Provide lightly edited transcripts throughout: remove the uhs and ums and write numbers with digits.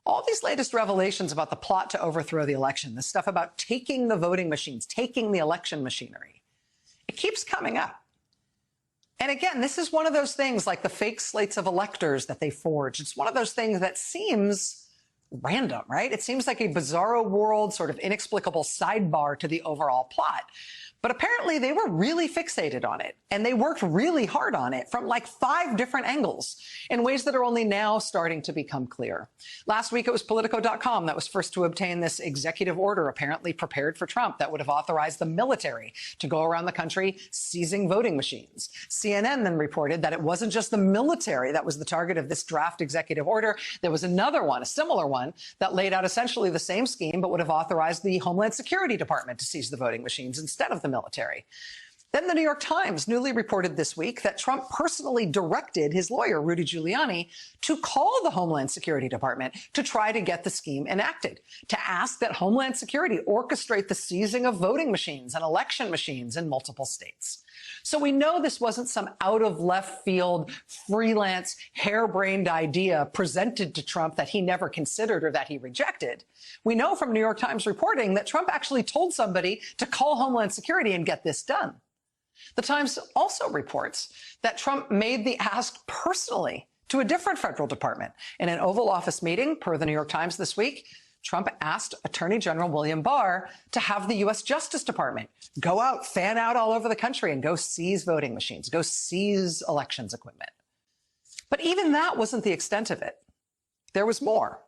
all these latest revelations about the plot to overthrow the election, this stuff about taking the voting machines, taking the election machinery, it keeps coming up. And again, this is one of those things like the fake slates of electors that they forged. It's one of those things that seems random, right? It seems like a bizarro world, sort of inexplicable sidebar to the overall plot. But apparently they were really fixated on it, and they worked really hard on it from like 5 different angles in ways that are only now starting to become clear. Last week, it was Politico.com that was first to obtain this executive order apparently prepared for Trump that would have authorized the military to go around the country seizing voting machines. CNN then reported that it wasn't just the military that was the target of this draft executive order. There was another one, a similar one, that laid out essentially the same scheme but would have authorized the Homeland Security Department to seize the voting machines instead of the military. Then the New York Times newly reported this week that Trump personally directed his lawyer, Rudy Giuliani, to call the Homeland Security Department to try to get the scheme enacted, to ask that Homeland Security orchestrate the seizing of voting machines and election machines in multiple states. So we know this wasn't some out of left field, freelance, harebrained idea presented to Trump that he never considered or that he rejected. We know from New York Times reporting that Trump actually told somebody to call Homeland Security and get this done. The Times also reports that Trump made the ask personally to a different federal department. In an Oval Office meeting, per the New York Times this week, Trump asked Attorney General William Barr to have the U.S. Justice Department go out, fan out all over the country and go seize voting machines, go seize elections equipment. But even that wasn't the extent of it. There was more.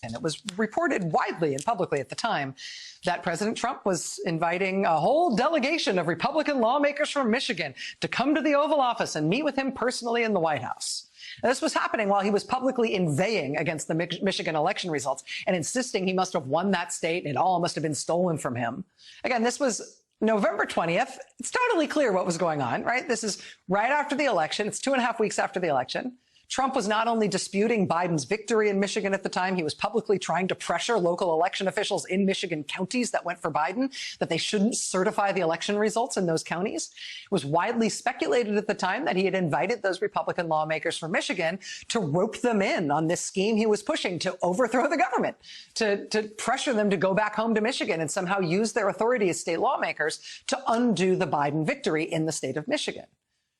And it was reported widely and publicly at the time that President Trump was inviting a whole delegation of Republican lawmakers from Michigan to come to the Oval Office and meet with him personally in the White House. Now, this was happening while he was publicly inveighing against the Michigan election results and insisting he must have won that state and it all must have been stolen from him. Again, this was November 20th. It's totally clear what was going on, right? This is right after the election. It's 2.5 weeks after the election. Trump was not only disputing Biden's victory in Michigan at the time, he was publicly trying to pressure local election officials in Michigan counties that went for Biden, that they shouldn't certify the election results in those counties. It was widely speculated at the time that he had invited those Republican lawmakers from Michigan to rope them in on this scheme he was pushing to overthrow the government, to pressure them to go back home to Michigan and somehow use their authority as state lawmakers to undo the Biden victory in the state of Michigan.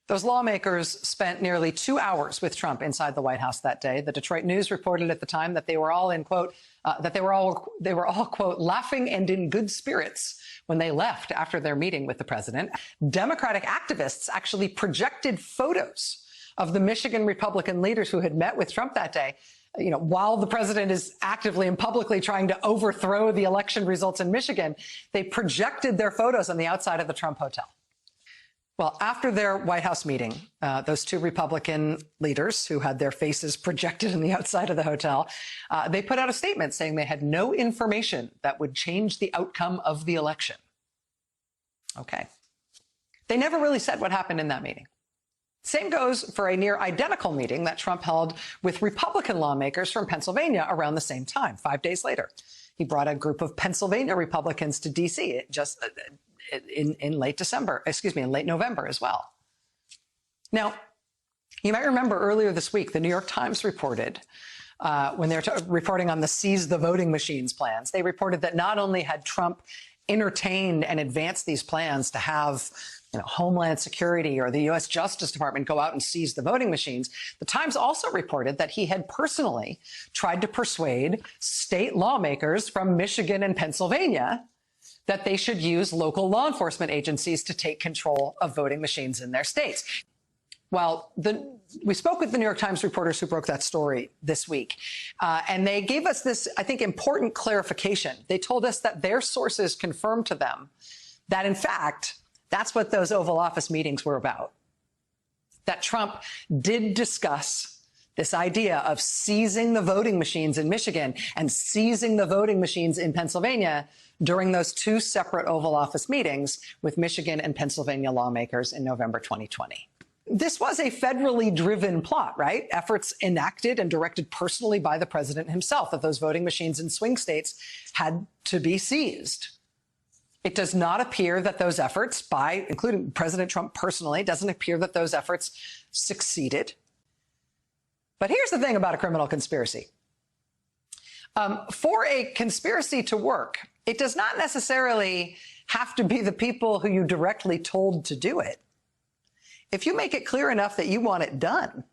Those lawmakers spent nearly 2 hours with Trump inside the White House that day. The Detroit News reported at the time that they were all in quote, that they were all quote, laughing and in good spirits when they left after their meeting with the president. Democratic activists actually projected photos of the Michigan Republican leaders who had met with Trump that day, while the president is actively and publicly trying to overthrow the election results in Michigan. They projected their photos on the outside of the Trump Hotel. Well, after their White House meeting, those 2 Republican leaders who had their faces projected on the outside of the hotel, they put out a statement saying they had no information that would change the outcome of the election. Okay. They never really said what happened in that meeting. Same goes for a near identical meeting that Trump held with Republican lawmakers from Pennsylvania around the same time, 5 days later. He brought a group of Pennsylvania Republicans to D.C. in late November as well. Now, you might remember earlier this week, the New York Times reported, when they were reporting on the seize the voting machines plans, they reported that not only had Trump entertained and advanced these plans to have Homeland Security or the U.S. Justice Department go out and seize the voting machines, the Times also reported that he had personally tried to persuade state lawmakers from Michigan and Pennsylvania that they should use local law enforcement agencies to take control of voting machines in their states. Well, we spoke with the New York Times reporters who broke that story this week, and they gave us this, I think, important clarification. They told us that their sources confirmed to them that, in fact, that's what those Oval Office meetings were about, that Trump did discuss this idea of seizing the voting machines in Michigan and seizing the voting machines in Pennsylvania during those 2 separate Oval Office meetings with Michigan and Pennsylvania lawmakers in November 2020. This was a federally driven plot, right? Efforts enacted and directed personally by the president himself that those voting machines in swing states had to be seized. It does not appear that those efforts, including President Trump personally, doesn't appear that those efforts succeeded. But here's the thing about a criminal conspiracy. For a conspiracy to work, it does not necessarily have to be the people who you directly told to do it. If you make it clear enough that you want it done,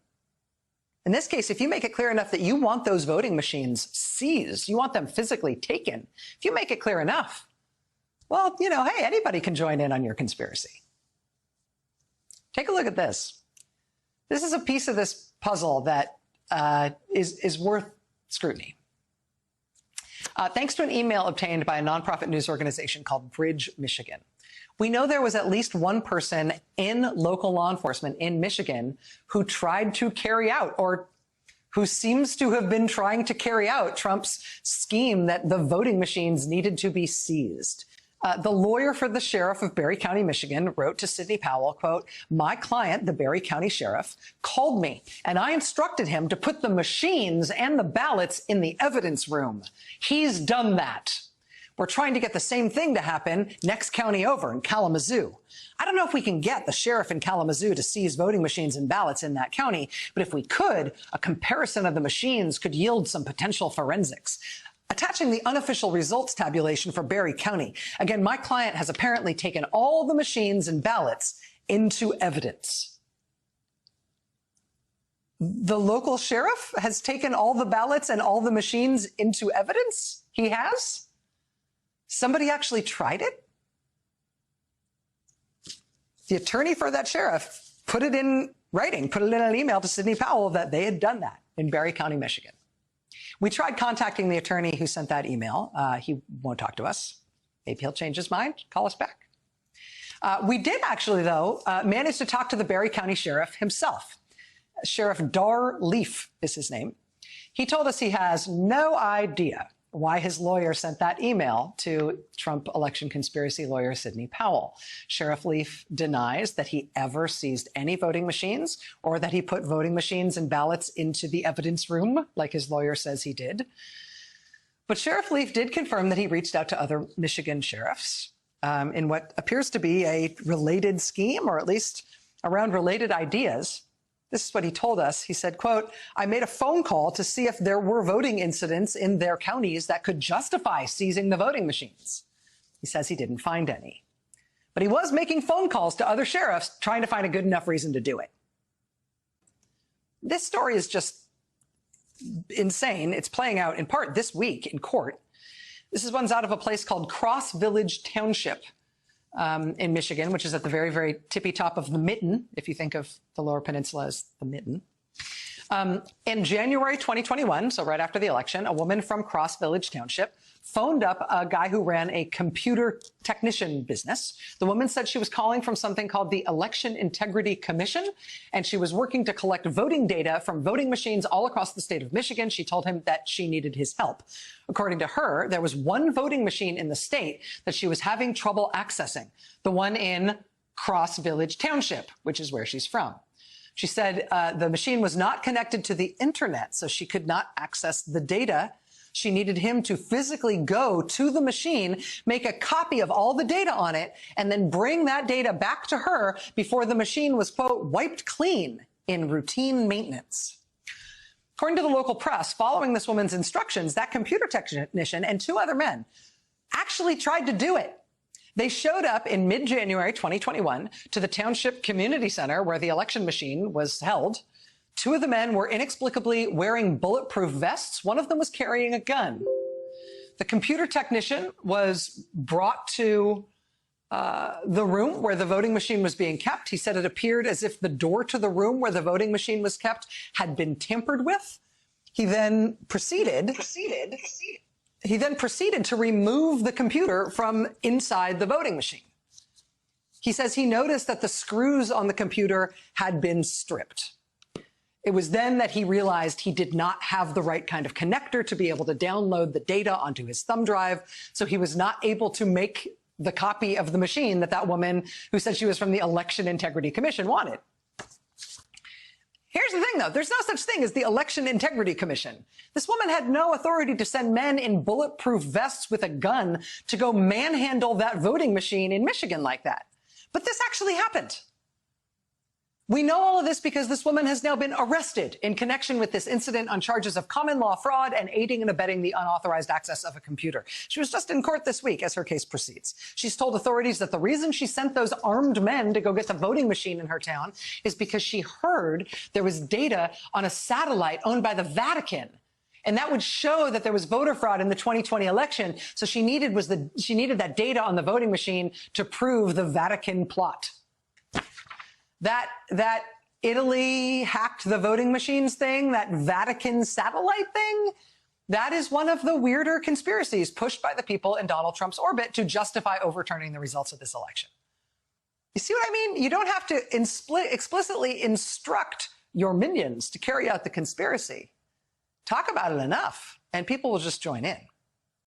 in this case, if you make it clear enough that you want those voting machines seized, you want them physically taken, if you make it clear enough, well, you know, hey, anybody can join in on your conspiracy. Take a look at this. This is a piece of this puzzle that is worth scrutiny. Thanks to an email obtained by a nonprofit news organization called Bridge Michigan, we know there was at least one person in local law enforcement in Michigan who tried to carry out, or who seems to have been trying to carry out, Trump's scheme that the voting machines needed to be seized. The lawyer for the sheriff of Barry County, Michigan, wrote to Sidney Powell, quote, "My client, the Barry County sheriff, called me and I instructed him to put the machines and the ballots in the evidence room. He's done that. We're trying to get the same thing to happen next county over in Kalamazoo. I don't know if we can get the sheriff in Kalamazoo to seize voting machines and ballots in that county, but if we could, a comparison of the machines could yield some potential forensics." Attaching the unofficial results tabulation for Barry County. Again, my client has apparently taken all the machines and ballots into evidence. The local sheriff has taken all the ballots and all the machines into evidence? He has? Somebody actually tried it? The attorney for that sheriff put it in writing, put it in an email to Sidney Powell that they had done that in Barry County, Michigan. We tried contacting the attorney who sent that email. He won't talk to us. Maybe he'll change his mind, call us back. We did actually, though, manage to talk to the Barry County Sheriff himself. Sheriff Dar Leaf is his name. He told us he has no idea why his lawyer sent that email to Trump election conspiracy lawyer Sidney Powell. Sheriff Leaf denies that he ever seized any voting machines or that he put voting machines and ballots into the evidence room, like his lawyer says he did. But Sheriff Leaf did confirm that he reached out to other Michigan sheriffs in what appears to be a related scheme, or at least around related ideas. This is what he told us. He said, quote, "I made a phone call to see if there were voting incidents in their counties that could justify seizing the voting machines." He says he didn't find any. But he was making phone calls to other sheriffs trying to find a good enough reason to do it. This story is just insane. It's playing out in part this week in court. This is one's out of a place called Cross Village Township in Michigan, which is at the very, very tippy top of the mitten, if you think of the Lower Peninsula as the mitten. In January 2021, so right after the election, a woman from Cross Village Township phoned up a guy who ran a computer technician business. The woman said she was calling from something called the Election Integrity Commission, and she was working to collect voting data from voting machines all across the state of Michigan. She told him that she needed his help. According to her, there was one voting machine in the state that she was having trouble accessing, the one in Cross Village Township, which is where she's from. She said the machine was not connected to the internet, so she could not access the data. She needed him to physically go to the machine, make a copy of all the data on it, and then bring that data back to her before the machine was, quote, wiped clean in routine maintenance. According to the local press, following this woman's instructions, that computer technician and two other men actually tried to do it. They showed up in mid-January 2021 to the Township Community Center where the election machine was held. Two of the men were inexplicably wearing bulletproof vests. One of them was carrying a gun. The computer technician was brought to the room where the voting machine was being kept. He said it appeared as if the door to the room where the voting machine was kept had been tampered with. He then proceeded to remove the computer from inside the voting machine. He says he noticed that the screws on the computer had been stripped. It was then that he realized he did not have the right kind of connector to be able to download the data onto his thumb drive, so he was not able to make the copy of the machine that that woman who said she was from the Election Integrity Commission wanted. Here's the thing, though. There's no such thing as the Election Integrity Commission. This woman had no authority to send men in bulletproof vests with a gun to go manhandle that voting machine in Michigan like that. But this actually happened. We know all of this because this woman has now been arrested in connection with this incident on charges of common law fraud and aiding and abetting the unauthorized access of a computer. She was just in court this week as her case proceeds. She's told authorities that the reason she sent those armed men to go get the voting machine in her town is because she heard there was data on a satellite owned by the Vatican. And that would show that there was voter fraud in the 2020 election. So she needed that data on the voting machine to prove the Vatican plot. That Italy hacked the voting machines thing, that Vatican satellite thing, that is one of the weirder conspiracies pushed by the people in Donald Trump's orbit to justify overturning the results of this election. You see what I mean? You don't have to explicitly instruct your minions to carry out the conspiracy. Talk about it enough, and people will just join in.